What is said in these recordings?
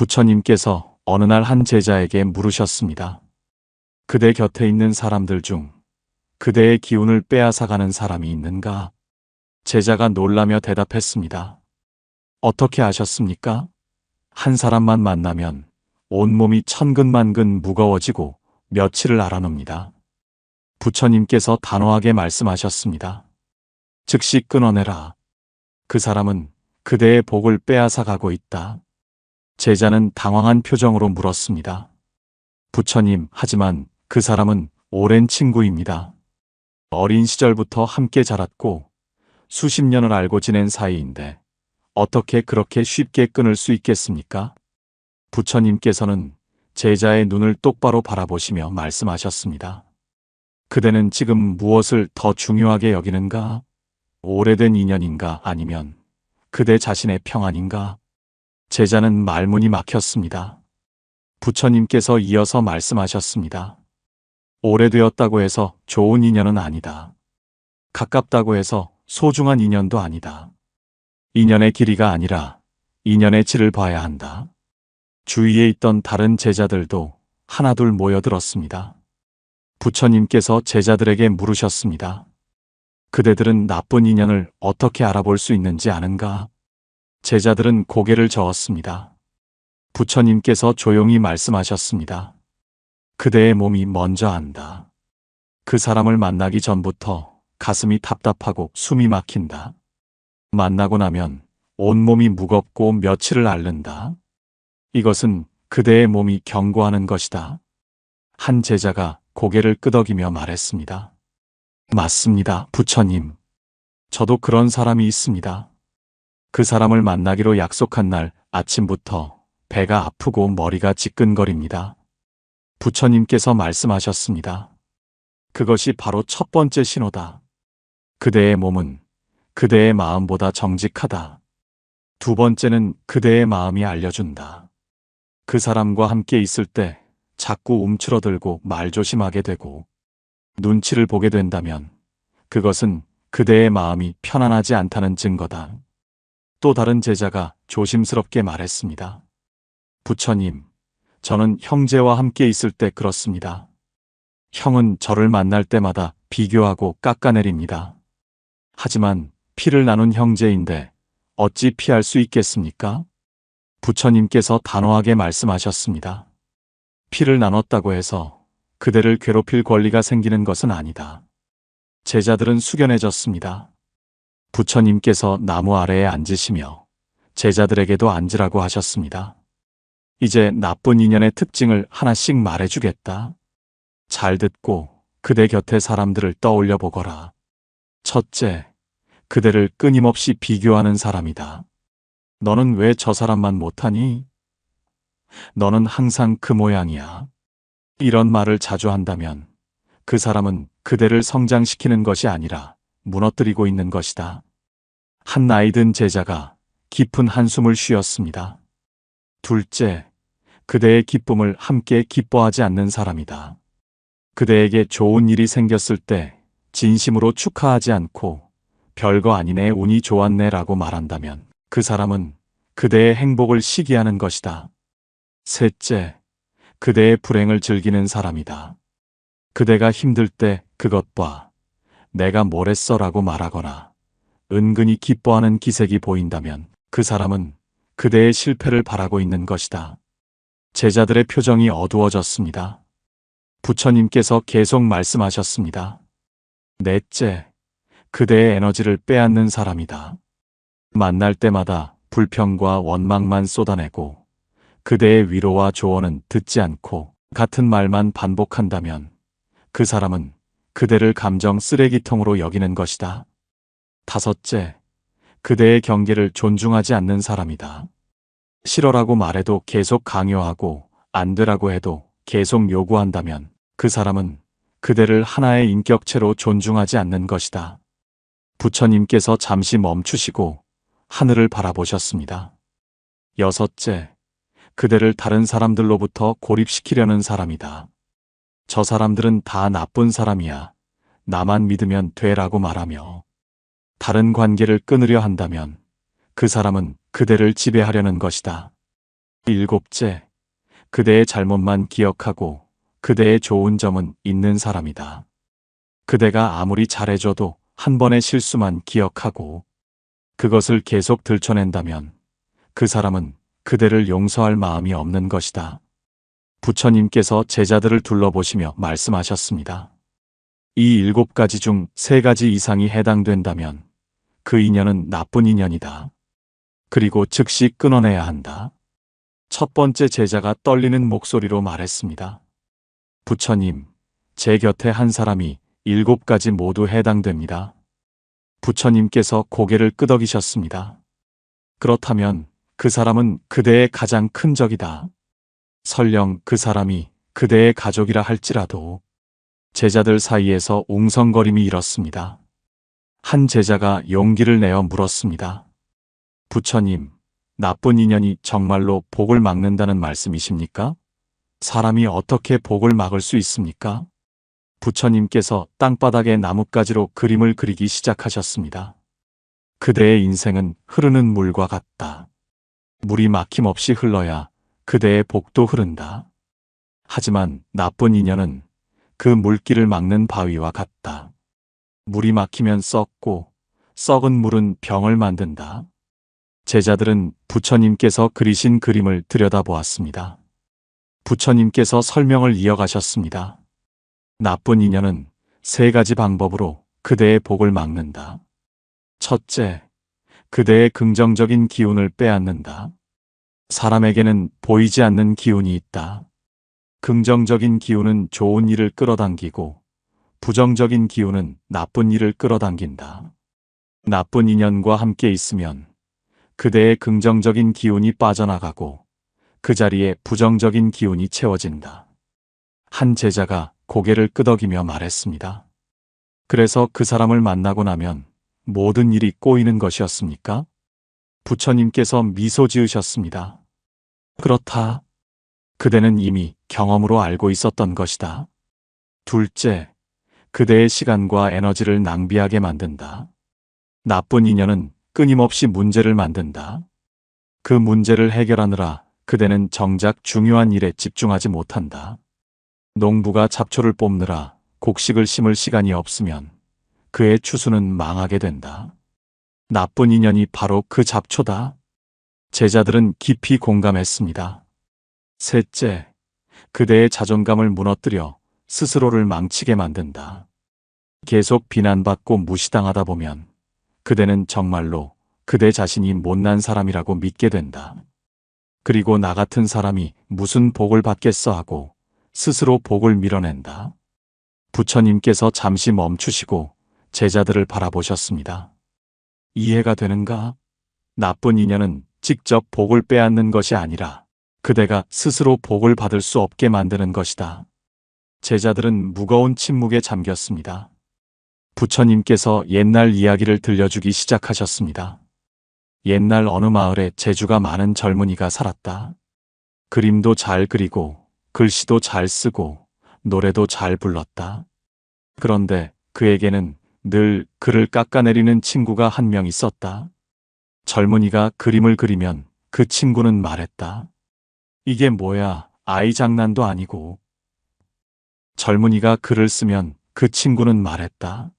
부처님께서 어느 날 한 제자에게 물으셨습니다. 그대 곁에 있는 사람들 중 그대의 기운을 빼앗아가는 사람이 있는가? 제자가 놀라며 대답했습니다. 어떻게 아셨습니까? 한 사람만 만나면 온몸이 천근만근 무거워지고 며칠을 알아놉니다. 부처님께서 단호하게 말씀하셨습니다. 즉시 끊어내라. 그 사람은 그대의 복을 빼앗아가고 있다. 제자는 당황한 표정으로 물었습니다. 부처님, 하지만 그 사람은 오랜 친구입니다. 어린 시절부터 함께 자랐고 수십 년을 알고 지낸 사이인데 어떻게 그렇게 쉽게 끊을 수 있겠습니까? 부처님께서는 제자의 눈을 똑바로 바라보시며 말씀하셨습니다. 그대는 지금 무엇을 더 중요하게 여기는가? 오래된 인연인가 아니면 그대 자신의 평안인가? 제자는 말문이 막혔습니다. 부처님께서 이어서 말씀하셨습니다. 오래되었다고 해서 좋은 인연은 아니다. 가깝다고 해서 소중한 인연도 아니다. 인연의 길이가 아니라 인연의 질을 봐야 한다. 주위에 있던 다른 제자들도 하나둘 모여들었습니다. 부처님께서 제자들에게 물으셨습니다. 그대들은 나쁜 인연을 어떻게 알아볼 수 있는지 아는가? 제자들은 고개를 저었습니다. 부처님께서 조용히 말씀하셨습니다. 그대의 몸이 먼저 안다. 그 사람을 만나기 전부터 가슴이 답답하고 숨이 막힌다. 만나고 나면 온몸이 무겁고 며칠을 앓는다. 이것은 그대의 몸이 경고하는 것이다. 한 제자가 고개를 끄덕이며 말했습니다. 맞습니다, 부처님. 저도 그런 사람이 있습니다. 그 사람을 만나기로 약속한 날 아침부터 배가 아프고 머리가 지끈거립니다. 부처님께서 말씀하셨습니다. 그것이 바로 첫 번째 신호다. 그대의 몸은 그대의 마음보다 정직하다. 두 번째는 그대의 마음이 알려준다. 그 사람과 함께 있을 때 자꾸 움츠러들고 말조심하게 되고 눈치를 보게 된다면 그것은 그대의 마음이 편안하지 않다는 증거다. 또 다른 제자가 조심스럽게 말했습니다. 부처님, 저는 형제와 함께 있을 때 그렇습니다. 형은 저를 만날 때마다 비교하고 깎아내립니다. 하지만 피를 나눈 형제인데 어찌 피할 수 있겠습니까? 부처님께서 단호하게 말씀하셨습니다. 피를 나눴다고 해서 그대를 괴롭힐 권리가 생기는 것은 아니다. 제자들은 숙연해졌습니다. 부처님께서 나무 아래에 앉으시며 제자들에게도 앉으라고 하셨습니다. 이제 나쁜 인연의 특징을 하나씩 말해주겠다. 잘 듣고 그대 곁의 사람들을 떠올려 보거라. 첫째, 그대를 끊임없이 비교하는 사람이다. 너는 왜 저 사람만 못하니? 너는 항상 그 모양이야. 이런 말을 자주 한다면 그 사람은 그대를 성장시키는 것이 아니라 무너뜨리고 있는 것이다. 한 나이 든 제자가 깊은 한숨을 쉬었습니다. 둘째, 그대의 기쁨을 함께 기뻐하지 않는 사람이다. 그대에게 좋은 일이 생겼을 때 진심으로 축하하지 않고 별거 아니네, 운이 좋았네 라고 말한다면 그 사람은 그대의 행복을 시기하는 것이다. 셋째, 그대의 불행을 즐기는 사람이다. 그대가 힘들 때 그것 봐, 내가 뭘 했어 라고 말하거나 은근히 기뻐하는 기색이 보인다면 그 사람은 그대의 실패를 바라고 있는 것이다. 제자들의 표정이 어두워졌습니다. 부처님께서 계속 말씀하셨습니다. 넷째, 그대의 에너지를 빼앗는 사람이다. 만날 때마다 불평과 원망만 쏟아내고 그대의 위로와 조언은 듣지 않고 같은 말만 반복한다면 그 사람은 그대를 감정 쓰레기통으로 여기는 것이다. 다섯째, 그대의 경계를 존중하지 않는 사람이다. 싫어라고 말해도 계속 강요하고 안 되라고 해도 계속 요구한다면 그 사람은 그대를 하나의 인격체로 존중하지 않는 것이다. 부처님께서 잠시 멈추시고 하늘을 바라보셨습니다. 여섯째, 그대를 다른 사람들로부터 고립시키려는 사람이다. 저 사람들은 다 나쁜 사람이야. 나만 믿으면 돼라고 말하며 다른 관계를 끊으려 한다면 그 사람은 그대를 지배하려는 것이다. 일곱째, 그대의 잘못만 기억하고 그대의 좋은 점은 있는 사람이다. 그대가 아무리 잘해줘도 한 번의 실수만 기억하고 그것을 계속 들춰낸다면 그 사람은 그대를 용서할 마음이 없는 것이다. 부처님께서 제자들을 둘러보시며 말씀하셨습니다. 이 7가지 중 3가지 이상이 해당된다면 그 인연은 나쁜 인연이다. 그리고 즉시 끊어내야 한다. 첫 번째 제자가 떨리는 목소리로 말했습니다. 부처님, 제 곁에 한 사람이 7가지 모두 해당됩니다. 부처님께서 고개를 끄덕이셨습니다. 그렇다면 그 사람은 그대의 가장 큰 적이다. 설령 그 사람이 그대의 가족이라 할지라도. 제자들 사이에서 웅성거림이 일었습니다. 한 제자가 용기를 내어 물었습니다. 부처님, 나쁜 인연이 정말로 복을 막는다는 말씀이십니까? 사람이 어떻게 복을 막을 수 있습니까? 부처님께서 땅바닥에 나뭇가지로 그림을 그리기 시작하셨습니다. 그대의 인생은 흐르는 물과 같다. 물이 막힘없이 흘러야 그대의 복도 흐른다. 하지만 나쁜 인연은 그 물길을 막는 바위와 같다. 물이 막히면 썩고 썩은 물은 병을 만든다. 제자들은 부처님께서 그리신 그림을 들여다보았습니다. 부처님께서 설명을 이어가셨습니다. 나쁜 인연은 3가지 방법으로 그대의 복을 막는다. 첫째, 그대의 긍정적인 기운을 빼앗는다. 사람에게는 보이지 않는 기운이 있다. 긍정적인 기운은 좋은 일을 끌어당기고 부정적인 기운은 나쁜 일을 끌어당긴다. 나쁜 인연과 함께 있으면 그대의 긍정적인 기운이 빠져나가고 그 자리에 부정적인 기운이 채워진다. 한 제자가 고개를 끄덕이며 말했습니다. 그래서 그 사람을 만나고 나면 모든 일이 꼬이는 것이었습니까? 부처님께서 미소 지으셨습니다. 그렇다. 그대는 이미 경험으로 알고 있었던 것이다. 둘째, 그대의 시간과 에너지를 낭비하게 만든다. 나쁜 인연은 끊임없이 문제를 만든다. 그 문제를 해결하느라 그대는 정작 중요한 일에 집중하지 못한다. 농부가 잡초를 뽑느라 곡식을 심을 시간이 없으면 그의 추수는 망하게 된다. 나쁜 인연이 바로 그 잡초다. 제자들은 깊이 공감했습니다. 셋째, 그대의 자존감을 무너뜨려 스스로를 망치게 만든다. 계속 비난받고 무시당하다 보면 그대는 정말로 그대 자신이 못난 사람이라고 믿게 된다. 그리고 나 같은 사람이 무슨 복을 받겠어 하고 스스로 복을 밀어낸다. 부처님께서 잠시 멈추시고 제자들을 바라보셨습니다. 이해가 되는가? 나쁜 인연은 직접 복을 빼앗는 것이 아니라 그대가 스스로 복을 받을 수 없게 만드는 것이다. 제자들은 무거운 침묵에 잠겼습니다. 부처님께서 옛날 이야기를 들려주기 시작하셨습니다. 옛날 어느 마을에 재주가 많은 젊은이가 살았다. 그림도 잘 그리고 글씨도 잘 쓰고 노래도 잘 불렀다. 그런데 그에게는 늘 글을 깎아내리는 친구가 한 명 있었다. 젊은이가 그림을 그리면 그 친구는 말했다. 이게 뭐야, 아이 장난도 아니고. 젊은이가 글을 쓰면 그 친구는 말했다.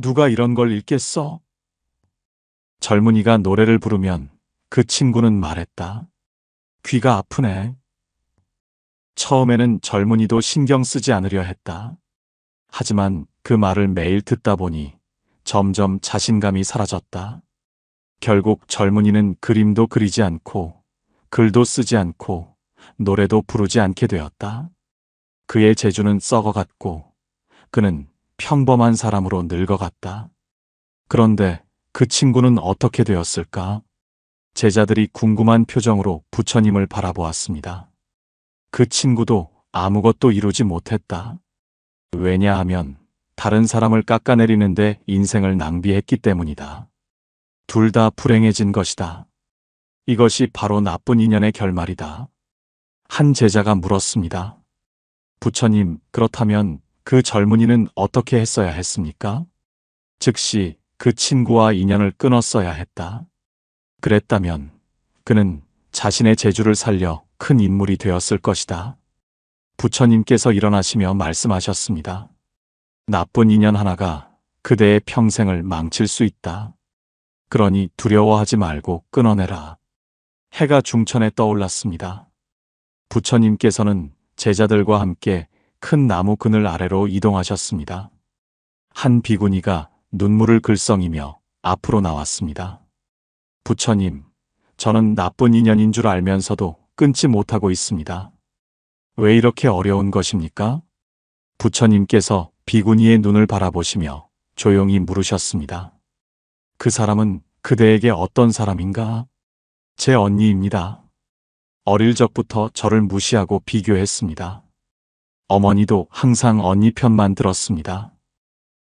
누가 이런 걸 읽겠어? 젊은이가 노래를 부르면 그 친구는 말했다. 귀가 아프네. 처음에는 젊은이도 신경 쓰지 않으려 했다. 하지만 그 말을 매일 듣다 보니 점점 자신감이 사라졌다. 결국 젊은이는 그림도 그리지 않고 글도 쓰지 않고 노래도 부르지 않게 되었다. 그의 재주는 썩어갔고 그는 평범한 사람으로 늙어갔다. 그런데 그 친구는 어떻게 되었을까? 제자들이 궁금한 표정으로 부처님을 바라보았습니다. 그 친구도 아무것도 이루지 못했다. 왜냐하면 다른 사람을 깎아내리는데 인생을 낭비했기 때문이다. 둘 다 불행해진 것이다. 이것이 바로 나쁜 인연의 결말이다. 한 제자가 물었습니다. 부처님, 그렇다면 그 젊은이는 어떻게 했어야 했습니까? 즉시 그 친구와 인연을 끊었어야 했다. 그랬다면 그는 자신의 재주를 살려 큰 인물이 되었을 것이다. 부처님께서 일어나시며 말씀하셨습니다. 나쁜 인연 하나가 그대의 평생을 망칠 수 있다. 그러니 두려워하지 말고 끊어내라. 해가 중천에 떠올랐습니다. 부처님께서는 제자들과 함께 큰 나무 그늘 아래로 이동하셨습니다. 한 비구니가 눈물을 글썽이며 앞으로 나왔습니다. 부처님, 저는 나쁜 인연인 줄 알면서도 끊지 못하고 있습니다. 왜 이렇게 어려운 것입니까? 부처님께서 비구니의 눈을 바라보시며 조용히 물으셨습니다. 그 사람은 그대에게 어떤 사람인가? 제 언니입니다. 어릴 적부터 저를 무시하고 비교했습니다. 어머니도 항상 언니 편만 들었습니다.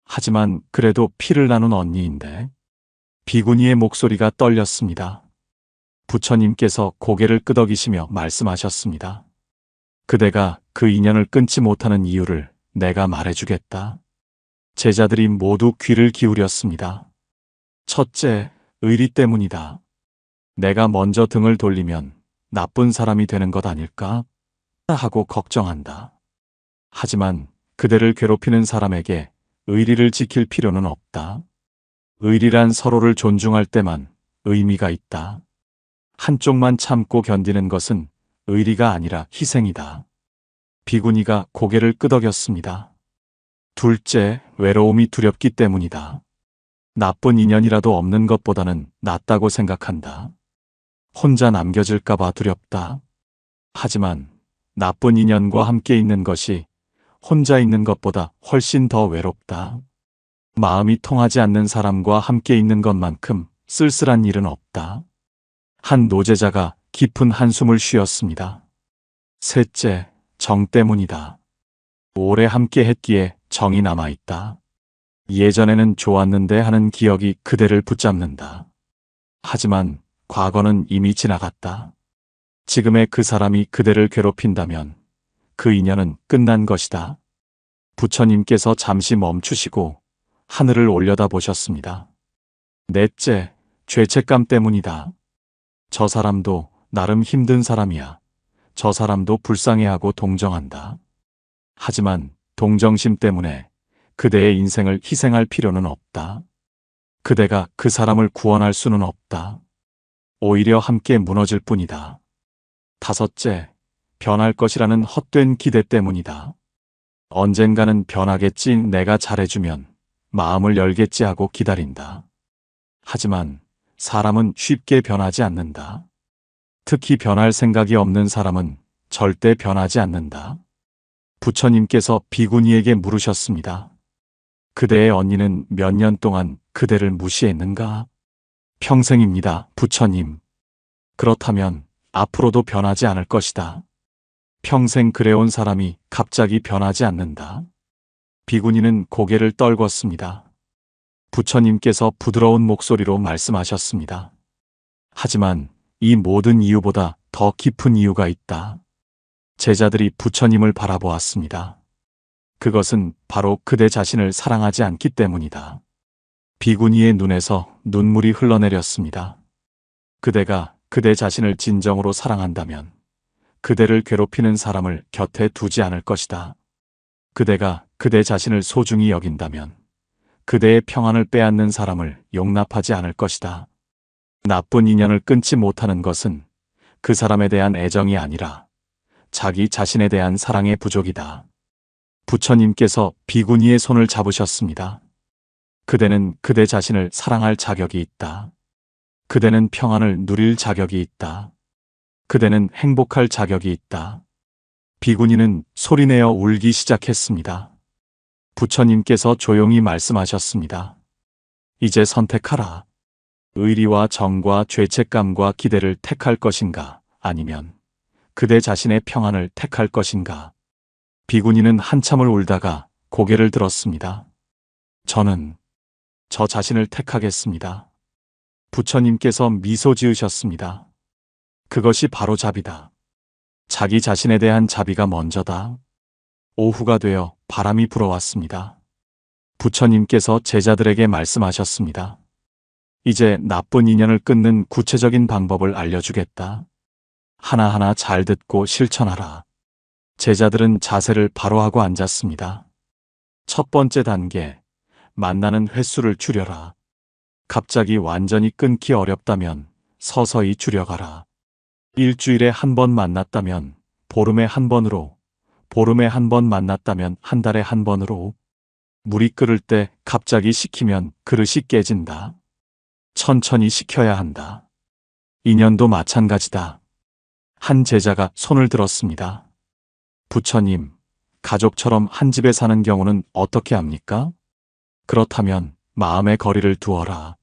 하지만 그래도 피를 나눈 언니인데. 비구니의 목소리가 떨렸습니다. 부처님께서 고개를 끄덕이시며 말씀하셨습니다. 그대가 그 인연을 끊지 못하는 이유를 내가 말해주겠다. 제자들이 모두 귀를 기울였습니다. 첫째, 의리 때문이다. 내가 먼저 등을 돌리면 나쁜 사람이 되는 것 아닐까? 하고 걱정한다. 하지만 그대를 괴롭히는 사람에게 의리를 지킬 필요는 없다. 의리란 서로를 존중할 때만 의미가 있다. 한쪽만 참고 견디는 것은 의리가 아니라 희생이다. 비구니가 고개를 끄덕였습니다. 둘째, 외로움이 두렵기 때문이다. 나쁜 인연이라도 없는 것보다는 낫다고 생각한다. 혼자 남겨질까봐 두렵다. 하지만 나쁜 인연과 함께 있는 것이 혼자 있는 것보다 훨씬 더 외롭다. 마음이 통하지 않는 사람과 함께 있는 것만큼 쓸쓸한 일은 없다. 한 노제자가 깊은 한숨을 쉬었습니다. 셋째, 정 때문이다. 오래 함께 했기에 정이 남아있다. 예전에는 좋았는데 하는 기억이 그대를 붙잡는다. 하지만 과거는 이미 지나갔다. 지금의 그 사람이 그대를 괴롭힌다면 그 인연은 끝난 것이다. 부처님께서 잠시 멈추시고 하늘을 올려다보셨습니다. 넷째, 죄책감 때문이다. 저 사람도 나름 힘든 사람이야. 저 사람도 불쌍해하고 동정한다. 하지만 동정심 때문에 그대의 인생을 희생할 필요는 없다. 그대가 그 사람을 구원할 수는 없다. 오히려 함께 무너질 뿐이다. 다섯째, 변할 것이라는 헛된 기대 때문이다. 언젠가는 변하겠지, 내가 잘해주면 마음을 열겠지 하고 기다린다. 하지만 사람은 쉽게 변하지 않는다. 특히 변할 생각이 없는 사람은 절대 변하지 않는다. 부처님께서 비구니에게 물으셨습니다. 그대의 언니는 몇 년 동안 그대를 무시했는가? 평생입니다, 부처님. 그렇다면 앞으로도 변하지 않을 것이다. 평생 그래온 사람이 갑자기 변하지 않는다. 비구니는 고개를 떨궜습니다. 부처님께서 부드러운 목소리로 말씀하셨습니다. 하지만 이 모든 이유보다 더 깊은 이유가 있다. 제자들이 부처님을 바라보았습니다. 그것은 바로 그대 자신을 사랑하지 않기 때문이다. 비구니의 눈에서 눈물이 흘러내렸습니다. 그대가 그대 자신을 진정으로 사랑한다면 그대를 괴롭히는 사람을 곁에 두지 않을 것이다. 그대가 그대 자신을 소중히 여긴다면 그대의 평안을 빼앗는 사람을 용납하지 않을 것이다. 나쁜 인연을 끊지 못하는 것은 그 사람에 대한 애정이 아니라 자기 자신에 대한 사랑의 부족이다. 부처님께서 비구니의 손을 잡으셨습니다. 그대는 그대 자신을 사랑할 자격이 있다. 그대는 평안을 누릴 자격이 있다. 그대는 행복할 자격이 있다. 비구니는 소리내어 울기 시작했습니다. 부처님께서 조용히 말씀하셨습니다. 이제 선택하라. 의리와 정과 죄책감과 기대를 택할 것인가, 아니면 그대 자신의 평안을 택할 것인가. 비구니는 한참을 울다가 고개를 들었습니다. 저는 저 자신을 택하겠습니다. 부처님께서 미소 지으셨습니다. 그것이 바로 자비다. 자기 자신에 대한 자비가 먼저다. 오후가 되어 바람이 불어왔습니다. 부처님께서 제자들에게 말씀하셨습니다. 이제 나쁜 인연을 끊는 구체적인 방법을 알려주겠다. 하나하나 잘 듣고 실천하라. 제자들은 자세를 바로 하고 앉았습니다. 첫 번째 단계, 만나는 횟수를 줄여라. 갑자기 완전히 끊기 어렵다면 서서히 줄여가라. 일주일에 한 번 만났다면 보름에 한 번으로, 보름에 한 번 만났다면 한 달에 한 번으로. 물이 끓을 때 갑자기 식히면 그릇이 깨진다. 천천히 식혀야 한다. 인연도 마찬가지다. 한 제자가 손을 들었습니다. 부처님, 가족처럼 한 집에 사는 경우는 어떻게 합니까? 그렇다면 마음의 거리를 두어라.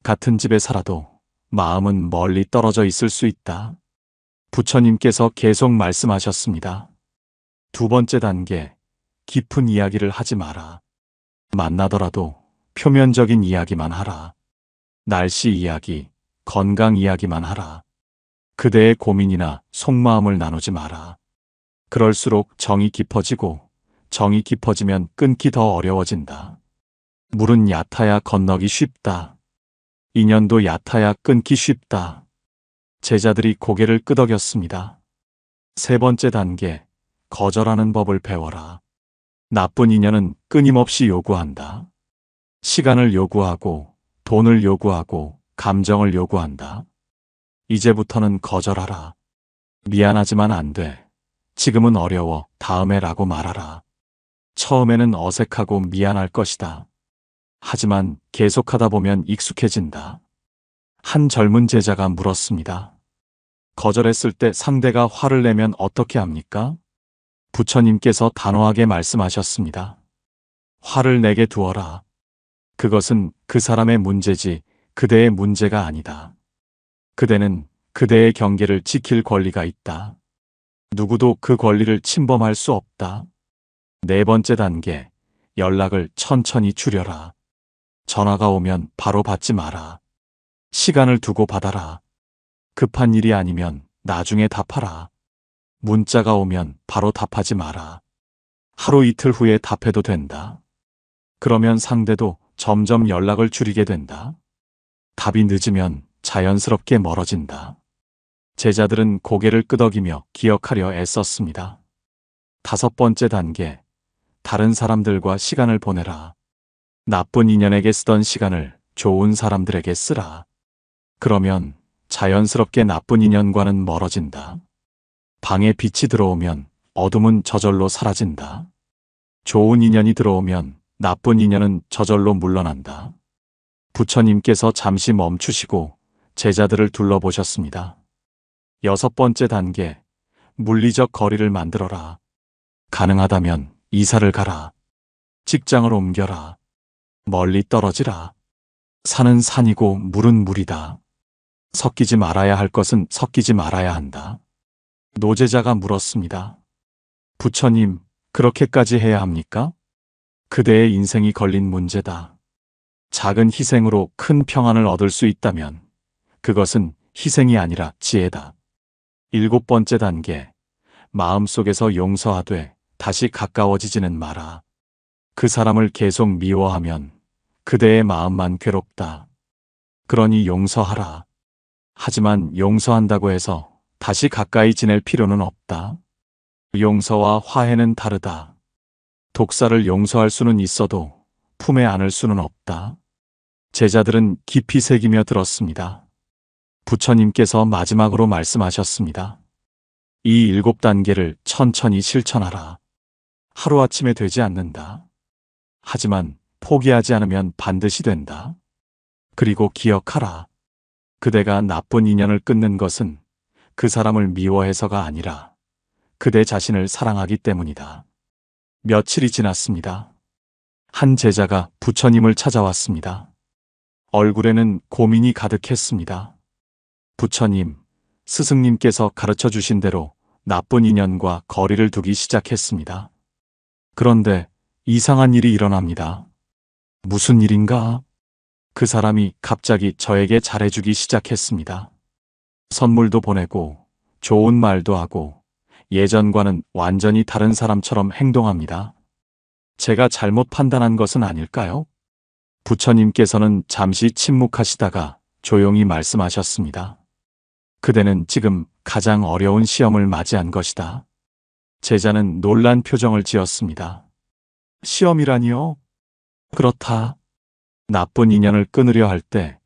같은 집에 살아도 마음은 멀리 떨어져 있을 수 있다. 부처님께서 계속 말씀하셨습니다. 두 번째 단계, 깊은 이야기를 하지 마라. 만나더라도 표면적인 이야기만 하라. 날씨 이야기, 건강 이야기만 하라. 그대의 고민이나 속마음을 나누지 마라. 그럴수록 정이 깊어지고, 정이 깊어지면 끊기 더 어려워진다. 물은 얕아야 건너기 쉽다. 인연도 얕아야 끊기 쉽다. 제자들이 고개를 끄덕였습니다. 세 번째 단계, 거절하는 법을 배워라. 나쁜 인연은 끊임없이 요구한다. 시간을 요구하고, 돈을 요구하고, 감정을 요구한다. 이제부터는 거절하라. 미안하지만 안 돼. 지금은 어려워. 다음에 라고 말하라. 처음에는 어색하고 미안할 것이다. 하지만 계속하다 보면 익숙해진다. 한 젊은 제자가 물었습니다. 거절했을 때 상대가 화를 내면 어떻게 합니까? 부처님께서 단호하게 말씀하셨습니다. 화를 내게 두어라. 그것은 그 사람의 문제지 그대의 문제가 아니다. 그대는 그대의 경계를 지킬 권리가 있다. 누구도 그 권리를 침범할 수 없다. 네 번째 단계, 연락을 천천히 줄여라. 전화가 오면 바로 받지 마라. 시간을 두고 받아라. 급한 일이 아니면 나중에 답하라. 문자가 오면 바로 답하지 마라. 하루 이틀 후에 답해도 된다. 그러면 상대도 점점 연락을 줄이게 된다. 답이 늦으면 자연스럽게 멀어진다. 제자들은 고개를 끄덕이며 기억하려 애썼습니다. 다섯 번째 단계, 다른 사람들과 시간을 보내라. 나쁜 인연에게 쓰던 시간을 좋은 사람들에게 쓰라. 그러면 자연스럽게 나쁜 인연과는 멀어진다. 방에 빛이 들어오면 어둠은 저절로 사라진다. 좋은 인연이 들어오면 나쁜 인연은 저절로 물러난다. 부처님께서 잠시 멈추시고 제자들을 둘러보셨습니다. 여섯 번째 단계, 물리적 거리를 만들어라. 가능하다면 이사를 가라. 직장을 옮겨라. 멀리 떨어지라. 산은 산이고 물은 물이다. 섞이지 말아야 할 것은 섞이지 말아야 한다. 노제자가 물었습니다. 부처님, 그렇게까지 해야 합니까? 그대의 인생이 걸린 문제다. 작은 희생으로 큰 평안을 얻을 수 있다면 그것은 희생이 아니라 지혜다. 일곱 번째 단계, 마음속에서 용서하되 다시 가까워지지는 마라. 그 사람을 계속 미워하면 그대의 마음만 괴롭다. 그러니 용서하라. 하지만 용서한다고 해서 다시 가까이 지낼 필요는 없다. 용서와 화해는 다르다. 독사를 용서할 수는 있어도 품에 안을 수는 없다. 제자들은 깊이 새기며 들었습니다. 부처님께서 마지막으로 말씀하셨습니다. 이 7단계를 천천히 실천하라. 하루아침에 되지 않는다. 하지만 포기하지 않으면 반드시 된다. 그리고 기억하라. 그대가 나쁜 인연을 끊는 것은 그 사람을 미워해서가 아니라 그대 자신을 사랑하기 때문이다. 며칠이 지났습니다. 한 제자가 부처님을 찾아왔습니다. 얼굴에는 고민이 가득했습니다. 부처님, 스승님께서 가르쳐 주신 대로 나쁜 인연과 거리를 두기 시작했습니다. 그런데 이상한 일이 일어납니다. 무슨 일인가? 그 사람이 갑자기 저에게 잘해주기 시작했습니다. 선물도 보내고 좋은 말도 하고 예전과는 완전히 다른 사람처럼 행동합니다. 제가 잘못 판단한 것은 아닐까요? 부처님께서는 잠시 침묵하시다가 조용히 말씀하셨습니다. 그대는 지금 가장 어려운 시험을 맞이한 것이다. 제자는 놀란 표정을 지었습니다. 시험이라니요? 그렇다. 나쁜 인연을 끊으려 할 때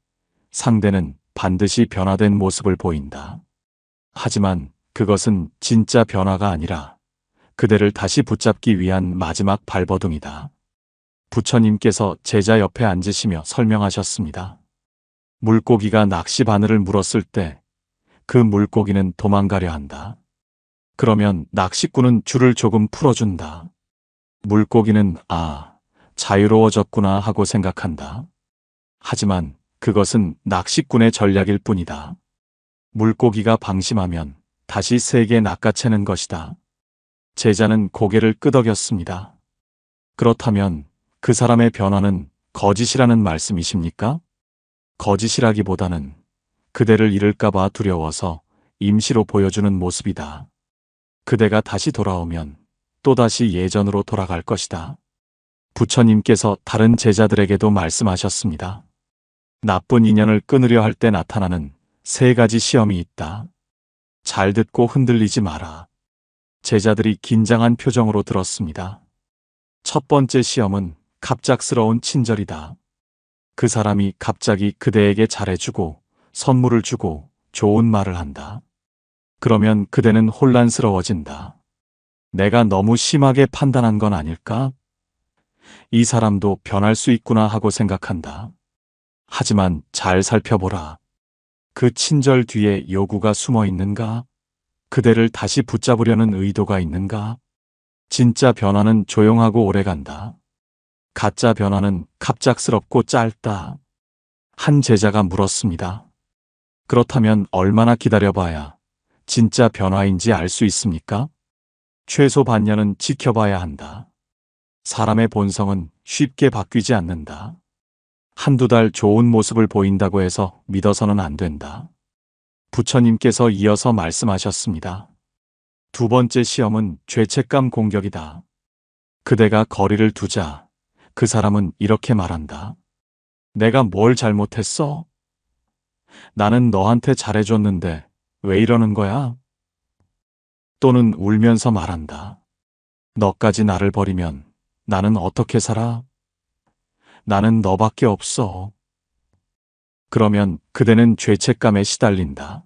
상대는 반드시 변화된 모습을 보인다. 하지만 그것은 진짜 변화가 아니라 그대를 다시 붙잡기 위한 마지막 발버둥이다. 부처님께서 제자 옆에 앉으시며 설명하셨습니다. 물고기가 낚시 바늘을 물었을 때 그 물고기는 도망가려 한다. 그러면 낚시꾼은 줄을 조금 풀어준다. 물고기는 자유로워졌구나 하고 생각한다. 하지만 그것은 낚시꾼의 전략일 뿐이다. 물고기가 방심하면 다시 세게 낚아채는 것이다. 제자는 고개를 끄덕였습니다. 그렇다면 그 사람의 변화는 거짓이라는 말씀이십니까? 거짓이라기보다는 그대를 잃을까봐 두려워서 임시로 보여주는 모습이다. 그대가 다시 돌아오면 또다시 예전으로 돌아갈 것이다. 부처님께서 다른 제자들에게도 말씀하셨습니다. 나쁜 인연을 끊으려 할 때 나타나는 3가지 시험이 있다. 잘 듣고 흔들리지 마라. 제자들이 긴장한 표정으로 들었습니다. 첫 번째 시험은 갑작스러운 친절이다. 그 사람이 갑자기 그대에게 잘해주고 선물을 주고 좋은 말을 한다. 그러면 그대는 혼란스러워진다. 내가 너무 심하게 판단한 건 아닐까? 이 사람도 변할 수 있구나 하고 생각한다. 하지만 잘 살펴보라. 그 친절 뒤에 요구가 숨어 있는가? 그대를 다시 붙잡으려는 의도가 있는가? 진짜 변화는 조용하고 오래간다. 가짜 변화는 갑작스럽고 짧다. 한 제자가 물었습니다. 그렇다면 얼마나 기다려봐야 진짜 변화인지 알 수 있습니까? 최소 반년은 지켜봐야 한다. 사람의 본성은 쉽게 바뀌지 않는다. 한두 달 좋은 모습을 보인다고 해서 믿어서는 안 된다. 부처님께서 이어서 말씀하셨습니다. 두 번째 시험은 죄책감 공격이다. 그대가 거리를 두자 그 사람은 이렇게 말한다. 내가 뭘 잘못했어? 나는 너한테 잘해줬는데 왜 이러는 거야? 또는 울면서 말한다. 너까지 나를 버리면 나는 어떻게 살아? 나는 너밖에 없어. 그러면 그대는 죄책감에 시달린다.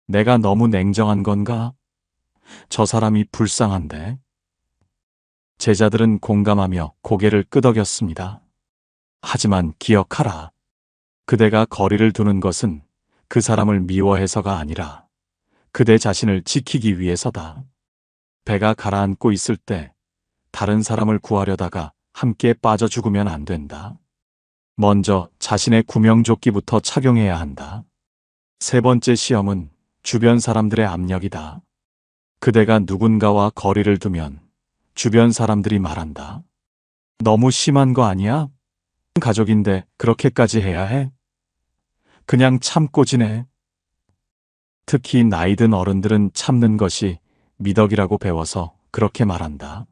내가 너무 냉정한 건가? 저 사람이 불쌍한데. 제자들은 공감하며 고개를 끄덕였습니다. 하지만 기억하라. 그대가 거리를 두는 것은 그 사람을 미워해서가 아니라 그대 자신을 지키기 위해서다. 배가 가라앉고 있을 때 다른 사람을 구하려다가 함께 빠져 죽으면 안 된다. 먼저 자신의 구명조끼부터 착용해야 한다. 세 번째 시험은 주변 사람들의 압력이다. 그대가 누군가와 거리를 두면 주변 사람들이 말한다. 너무 심한 거 아니야? 가족인데 그렇게까지 해야 해? 그냥 참고 지내. 특히 나이 든 어른들은 참는 것이 미덕이라고 배워서 그렇게 말한다.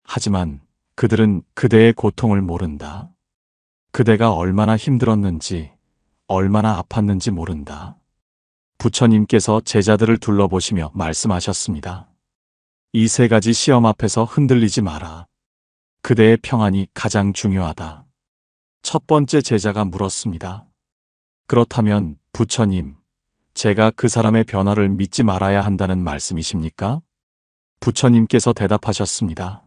하지만 그들은 그대의 고통을 모른다. 그대가 얼마나 힘들었는지, 얼마나 아팠는지 모른다. 부처님께서 제자들을 둘러보시며 말씀하셨습니다. 이 3가지 시험 앞에서 흔들리지 마라. 그대의 평안이 가장 중요하다. 첫 번째 제자가 물었습니다. 그렇다면 부처님, 제가 그 사람의 변화를 믿지 말아야 한다는 말씀이십니까? 부처님께서 대답하셨습니다.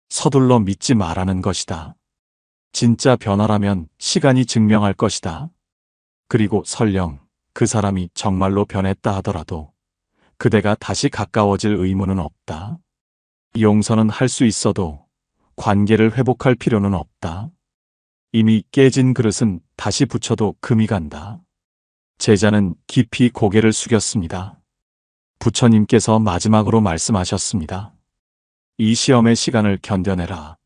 서둘러 믿지 말라는 것이다. 진짜 변화라면 시간이 증명할 것이다. 그리고 설령 그 사람이 정말로 변했다 하더라도 그대가 다시 가까워질 의무는 없다. 용서는 할 수 있어도 관계를 회복할 필요는 없다. 이미 깨진 그릇은 다시 붙여도 금이 간다. 제자는 깊이 고개를 숙였습니다. 부처님께서 마지막으로 말씀하셨습니다. 이 시험의 시간을 견뎌내라.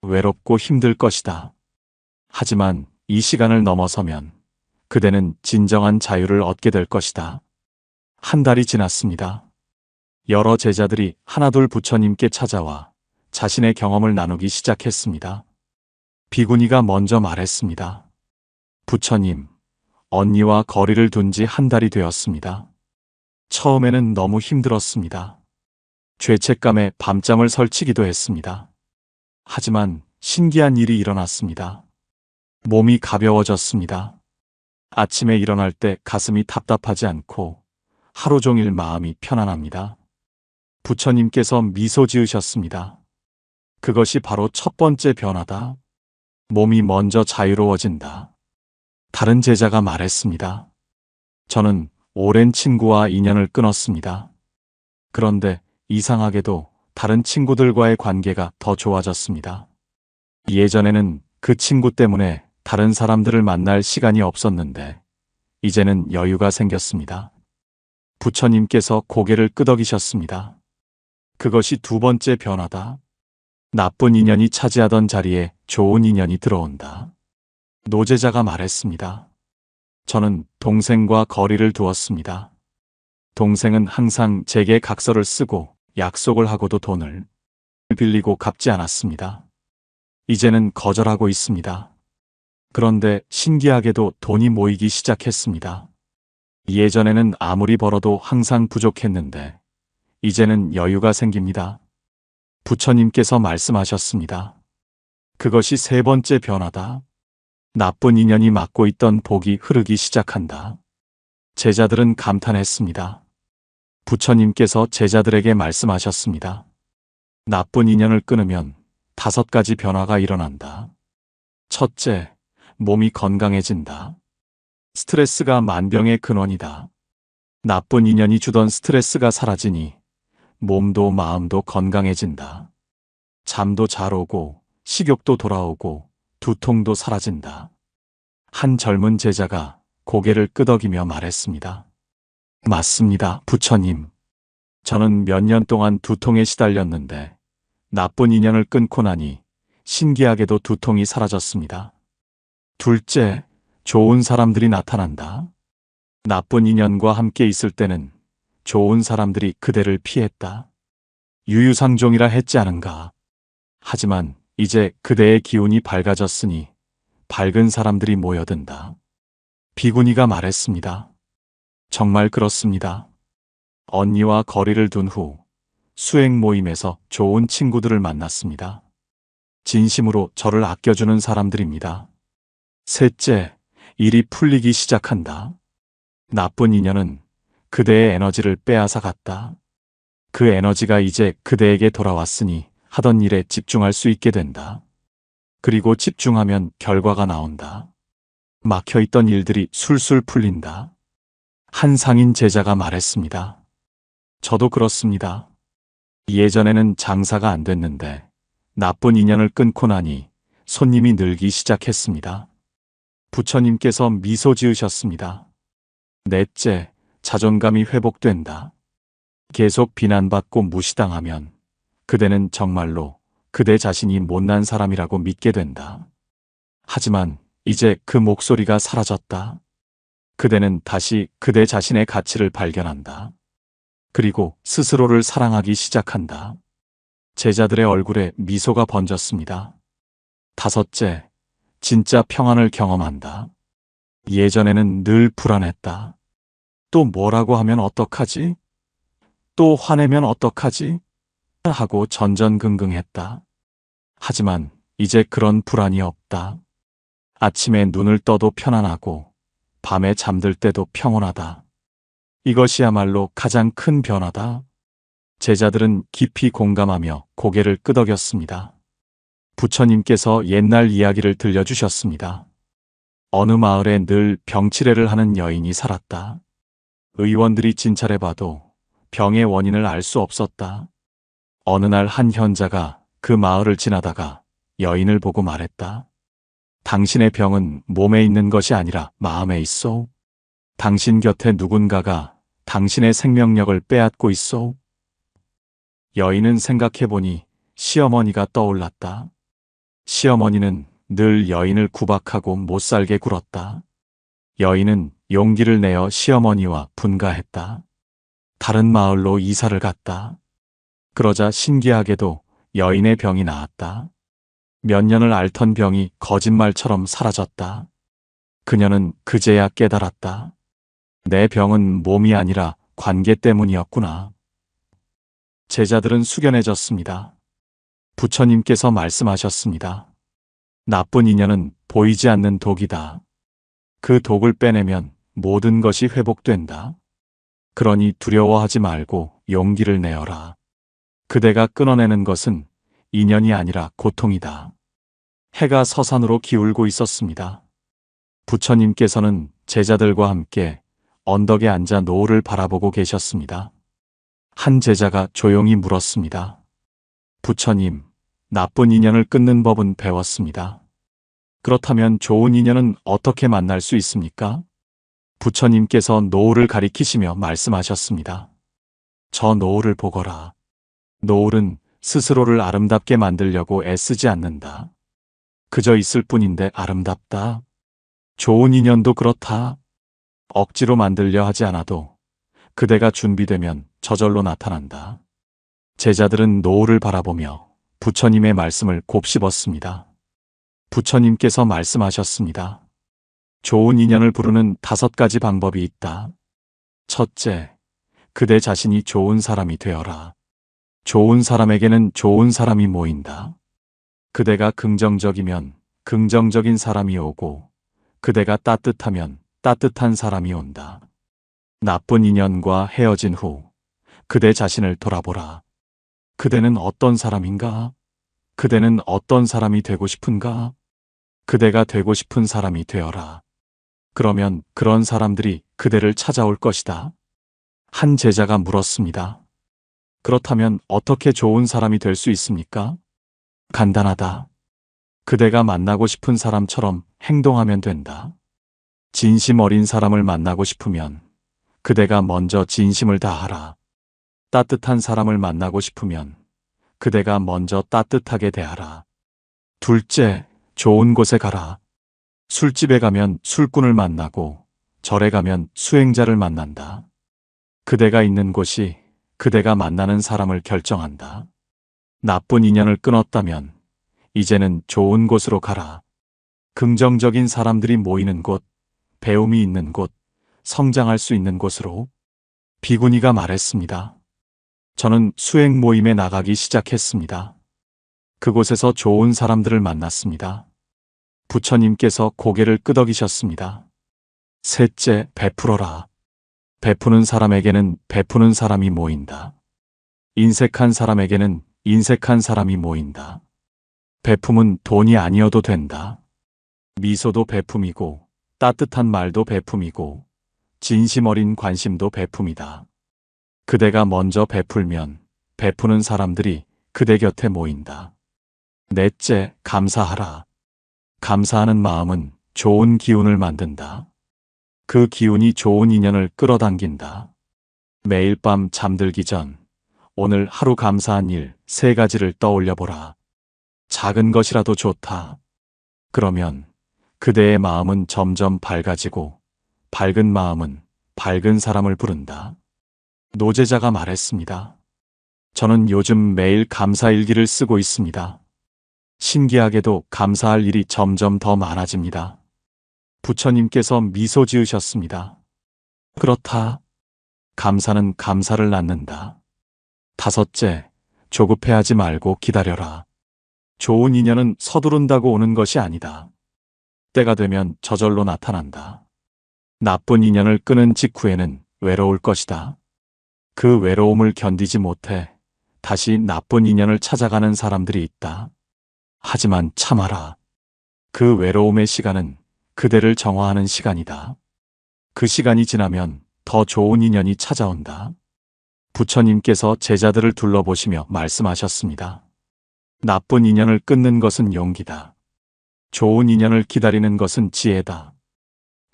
외롭고 힘들 것이다. 하지만 이 시간을 넘어서면 그대는 진정한 자유를 얻게 될 것이다. 한 달이 지났습니다. 여러 제자들이 하나둘 부처님께 찾아와 자신의 경험을 나누기 시작했습니다. 비구니가 먼저 말했습니다. 부처님, 언니와 거리를 둔 지 한 달이 되었습니다. 처음에는 너무 힘들었습니다. 죄책감에 밤잠을 설치기도 했습니다. 하지만 신기한 일이 일어났습니다. 몸이 가벼워졌습니다. 아침에 일어날 때 가슴이 답답하지 않고 하루 종일 마음이 편안합니다. 부처님께서 미소 지으셨습니다. 그것이 바로 첫 번째 변화다. 몸이 먼저 자유로워진다. 다른 제자가 말했습니다. 저는 오랜 친구와 인연을 끊었습니다. 그런데 이상하게도 다른 친구들과의 관계가 더 좋아졌습니다. 예전에는 그 친구 때문에 다른 사람들을 만날 시간이 없었는데 이제는 여유가 생겼습니다. 부처님께서 고개를 끄덕이셨습니다. 그것이 두 번째 변화다. 나쁜 인연이 차지하던 자리에 좋은 인연이 들어온다. 노제자가 말했습니다. 저는 동생과 거리를 두었습니다. 동생은 항상 제게 각서를 쓰고 약속을 하고도 돈을 빌리고 갚지 않았습니다. 이제는 거절하고 있습니다. 그런데 신기하게도 돈이 모이기 시작했습니다. 예전에는 아무리 벌어도 항상 부족했는데 이제는 여유가 생깁니다. 부처님께서 말씀하셨습니다. 그것이 세 번째 변화다. 나쁜 인연이 막고 있던 복이 흐르기 시작한다. 제자들은 감탄했습니다. 부처님께서 제자들에게 말씀하셨습니다. 나쁜 인연을 끊으면 5가지 변화가 일어난다. 첫째, 몸이 건강해진다. 스트레스가 만병의 근원이다. 나쁜 인연이 주던 스트레스가 사라지니 몸도 마음도 건강해진다. 잠도 잘 오고 식욕도 돌아오고 두통도 사라진다. 한 젊은 제자가 고개를 끄덕이며 말했습니다. 맞습니다, 부처님. 저는 몇 년 동안 두통에 시달렸는데 나쁜 인연을 끊고 나니 신기하게도 두통이 사라졌습니다. 둘째, 좋은 사람들이 나타난다. 나쁜 인연과 함께 있을 때는 좋은 사람들이 그대를 피했다. 유유상종이라 했지 않은가. 하지만 이제 그대의 기운이 밝아졌으니 밝은 사람들이 모여든다. 비구니가 말했습니다. 정말 그렇습니다. 언니와 거리를 둔 후 수행 모임에서 좋은 친구들을 만났습니다. 진심으로 저를 아껴주는 사람들입니다. 셋째, 일이 풀리기 시작한다. 나쁜 인연은 그대의 에너지를 빼앗아 갔다. 그 에너지가 이제 그대에게 돌아왔으니 하던 일에 집중할 수 있게 된다. 그리고 집중하면 결과가 나온다. 막혀있던 일들이 술술 풀린다. 한 상인 제자가 말했습니다. 저도 그렇습니다. 예전에는 장사가 안 됐는데 나쁜 인연을 끊고 나니 손님이 늘기 시작했습니다. 부처님께서 미소 지으셨습니다. 넷째, 자존감이 회복된다. 계속 비난받고 무시당하면 그대는 정말로 그대 자신이 못난 사람이라고 믿게 된다. 하지만 이제 그 목소리가 사라졌다. 그대는 다시 그대 자신의 가치를 발견한다. 그리고 스스로를 사랑하기 시작한다. 제자들의 얼굴에 미소가 번졌습니다. 다섯째, 진짜 평안을 경험한다. 예전에는 늘 불안했다. 또 뭐라고 하면 어떡하지? 또 화내면 어떡하지? 하고 전전긍긍했다. 하지만 이제 그런 불안이 없다. 아침에 눈을 떠도 편안하고 밤에 잠들 때도 평온하다. 이것이야말로 가장 큰 변화다. 제자들은 깊이 공감하며 고개를 끄덕였습니다. 부처님께서 옛날 이야기를 들려주셨습니다. 어느 마을에 늘 병치레를 하는 여인이 살았다. 의원들이 진찰해봐도 병의 원인을 알 수 없었다. 어느 날 한 현자가 그 마을을 지나다가 여인을 보고 말했다. 당신의 병은 몸에 있는 것이 아니라 마음에 있소. 당신 곁에 누군가가 당신의 생명력을 빼앗고 있소. 여인은 생각해보니 시어머니가 떠올랐다. 시어머니는 늘 여인을 구박하고 못살게 굴었다. 여인은 용기를 내어 시어머니와 분가했다. 다른 마을로 이사를 갔다. 그러자 신기하게도 여인의 병이 나았다. 몇 년을 앓던 병이 거짓말처럼 사라졌다. 그녀는 그제야 깨달았다. 내 병은 몸이 아니라 관계 때문이었구나. 제자들은 숙연해졌습니다. 부처님께서 말씀하셨습니다. 나쁜 인연은 보이지 않는 독이다. 그 독을 빼내면 모든 것이 회복된다. 그러니 두려워하지 말고 용기를 내어라. 그대가 끊어내는 것은 인연이 아니라 고통이다. 해가 서산으로 기울고 있었습니다. 부처님께서는 제자들과 함께 언덕에 앉아 노을을 바라보고 계셨습니다. 한 제자가 조용히 물었습니다. 부처님, 나쁜 인연을 끊는 법은 배웠습니다. 그렇다면 좋은 인연은 어떻게 만날 수 있습니까? 부처님께서 노을을 가리키시며 말씀하셨습니다. 저 노을을 보거라. 노을은 스스로를 아름답게 만들려고 애쓰지 않는다. 그저 있을 뿐인데 아름답다. 좋은 인연도 그렇다. 억지로 만들려 하지 않아도 그대가 준비되면 저절로 나타난다. 제자들은 노을을 바라보며 부처님의 말씀을 곱씹었습니다. 부처님께서 말씀하셨습니다. 좋은 인연을 부르는 5가지 방법이 있다. 첫째, 그대 자신이 좋은 사람이 되어라. 좋은 사람에게는 좋은 사람이 모인다. 그대가 긍정적이면 긍정적인 사람이 오고, 그대가 따뜻하면 따뜻한 사람이 온다. 나쁜 인연과 헤어진 후 그대 자신을 돌아보라. 그대는 어떤 사람인가? 그대는 어떤 사람이 되고 싶은가? 그대가 되고 싶은 사람이 되어라. 그러면 그런 사람들이 그대를 찾아올 것이다. 한 제자가 물었습니다. 그렇다면 어떻게 좋은 사람이 될 수 있습니까? 간단하다. 그대가 만나고 싶은 사람처럼 행동하면 된다. 진심 어린 사람을 만나고 싶으면 그대가 먼저 진심을 다하라. 따뜻한 사람을 만나고 싶으면 그대가 먼저 따뜻하게 대하라. 둘째, 좋은 곳에 가라. 술집에 가면 술꾼을 만나고 절에 가면 수행자를 만난다. 그대가 있는 곳이 그대가 만나는 사람을 결정한다. 나쁜 인연을 끊었다면 이제는 좋은 곳으로 가라. 긍정적인 사람들이 모이는 곳, 배움이 있는 곳, 성장할 수 있는 곳으로. 비구니가 말했습니다. 저는 수행 모임에 나가기 시작했습니다. 그곳에서 좋은 사람들을 만났습니다. 부처님께서 고개를 끄덕이셨습니다. 셋째, 베풀어라. 베푸는 사람에게는 베푸는 사람이 모인다. 인색한 사람에게는 인색한 사람이 모인다. 베품은 돈이 아니어도 된다. 미소도 베품이고, 따뜻한 말도 베품이고, 진심 어린 관심도 베품이다. 그대가 먼저 베풀면 베푸는 사람들이 그대 곁에 모인다. 넷째, 감사하라. 감사하는 마음은 좋은 기운을 만든다. 그 기운이 좋은 인연을 끌어당긴다. 매일 밤 잠들기 전 오늘 하루 감사한 일 3가지를 떠올려보라. 작은 것이라도 좋다. 그러면 그대의 마음은 점점 밝아지고 밝은 마음은 밝은 사람을 부른다. 노제자가 말했습니다. 저는 요즘 매일 감사일기를 쓰고 있습니다. 신기하게도 감사할 일이 점점 더 많아집니다. 부처님께서 미소 지으셨습니다. 그렇다. 감사는 감사를 낳는다. 5째, 조급해하지 말고 기다려라. 좋은 인연은 서두른다고 오는 것이 아니다. 때가 되면 저절로 나타난다. 나쁜 인연을 끊은 직후에는 외로울 것이다. 그 외로움을 견디지 못해 다시 나쁜 인연을 찾아가는 사람들이 있다. 하지만 참아라. 그 외로움의 시간은 그대를 정화하는 시간이다. 그 시간이 지나면 더 좋은 인연이 찾아온다. 부처님께서 제자들을 둘러보시며 말씀하셨습니다. 나쁜 인연을 끊는 것은 용기다. 좋은 인연을 기다리는 것은 지혜다.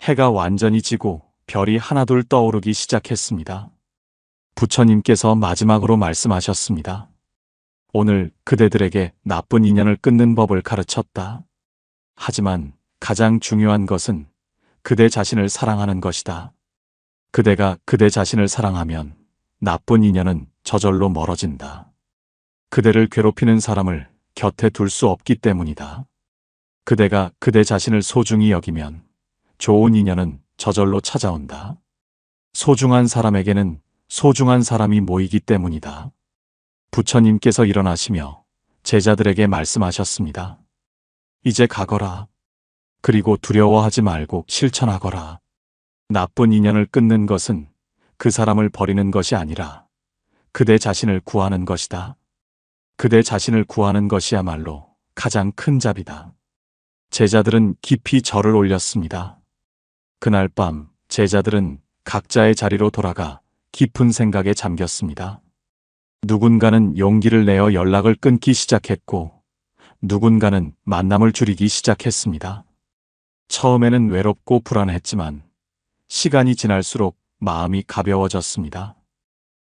해가 완전히 지고 별이 하나둘 떠오르기 시작했습니다. 부처님께서 마지막으로 말씀하셨습니다. 오늘 그대들에게 나쁜 인연을 끊는 법을 가르쳤다. 하지만 가장 중요한 것은 그대 자신을 사랑하는 것이다. 그대가 그대 자신을 사랑하면 나쁜 인연은 저절로 멀어진다. 그대를 괴롭히는 사람을 곁에 둘 수 없기 때문이다. 그대가 그대 자신을 소중히 여기면 좋은 인연은 저절로 찾아온다. 소중한 사람에게는 소중한 사람이 모이기 때문이다. 부처님께서 일어나시며 제자들에게 말씀하셨습니다. 이제 가거라. 그리고 두려워하지 말고 실천하거라. 나쁜 인연을 끊는 것은 그 사람을 버리는 것이 아니라 그대 자신을 구하는 것이다. 그대 자신을 구하는 것이야말로 가장 큰 자비다. 제자들은 깊이 절을 올렸습니다. 그날 밤 제자들은 각자의 자리로 돌아가 깊은 생각에 잠겼습니다. 누군가는 용기를 내어 연락을 끊기 시작했고 누군가는 만남을 줄이기 시작했습니다. 처음에는 외롭고 불안했지만 시간이 지날수록 마음이 가벼워졌습니다.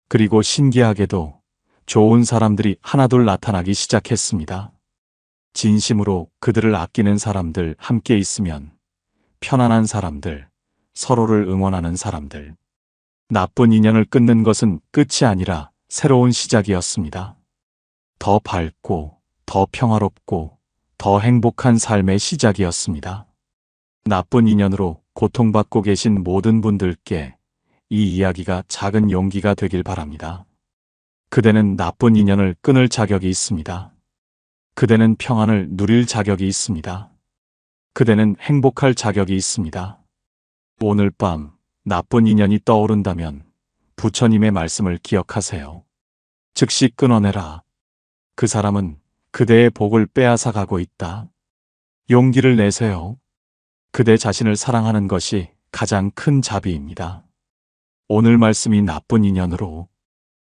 그리고 신기하게도 좋은 사람들이 하나둘 나타나기 시작했습니다. 진심으로 그들을 아끼는 사람들, 함께 있으면 편안한 사람들, 서로를 응원하는 사람들. 나쁜 인연을 끊는 것은 끝이 아니라 새로운 시작이었습니다. 더 밝고, 더 평화롭고, 더 행복한 삶의 시작이었습니다. 나쁜 인연으로 고통받고 계신 모든 분들께 이 이야기가 작은 용기가 되길 바랍니다. 그대는 나쁜 인연을 끊을 자격이 있습니다. 그대는 평안을 누릴 자격이 있습니다. 그대는 행복할 자격이 있습니다. 오늘 밤 나쁜 인연이 떠오른다면 부처님의 말씀을 기억하세요. 즉시 끊어내라. 그 사람은 그대의 복을 빼앗아 가고 있다. 용기를 내세요. 그대 자신을 사랑하는 것이 가장 큰 자비입니다. 오늘 말씀이 나쁜 인연으로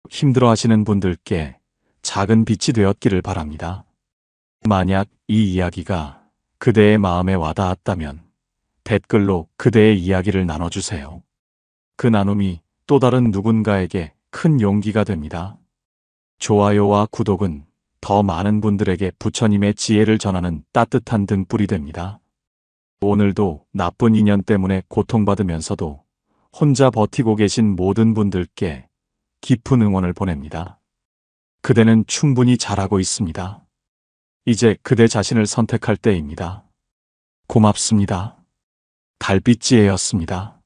힘들어하시는 분들께 작은 빛이 되었기를 바랍니다. 만약 이 이야기가 그대의 마음에 와닿았다면 댓글로 그대의 이야기를 나눠주세요. 그 나눔이 또 다른 누군가에게 큰 용기가 됩니다. 좋아요와 구독은 더 많은 분들에게 부처님의 지혜를 전하는 따뜻한 등불이 됩니다. 오늘도 나쁜 인연 때문에 고통받으면서도 혼자 버티고 계신 모든 분들께 깊은 응원을 보냅니다. 그대는 충분히 잘하고 있습니다. 이제 그대 자신을 선택할 때입니다. 고맙습니다. 달빛지혜였습니다.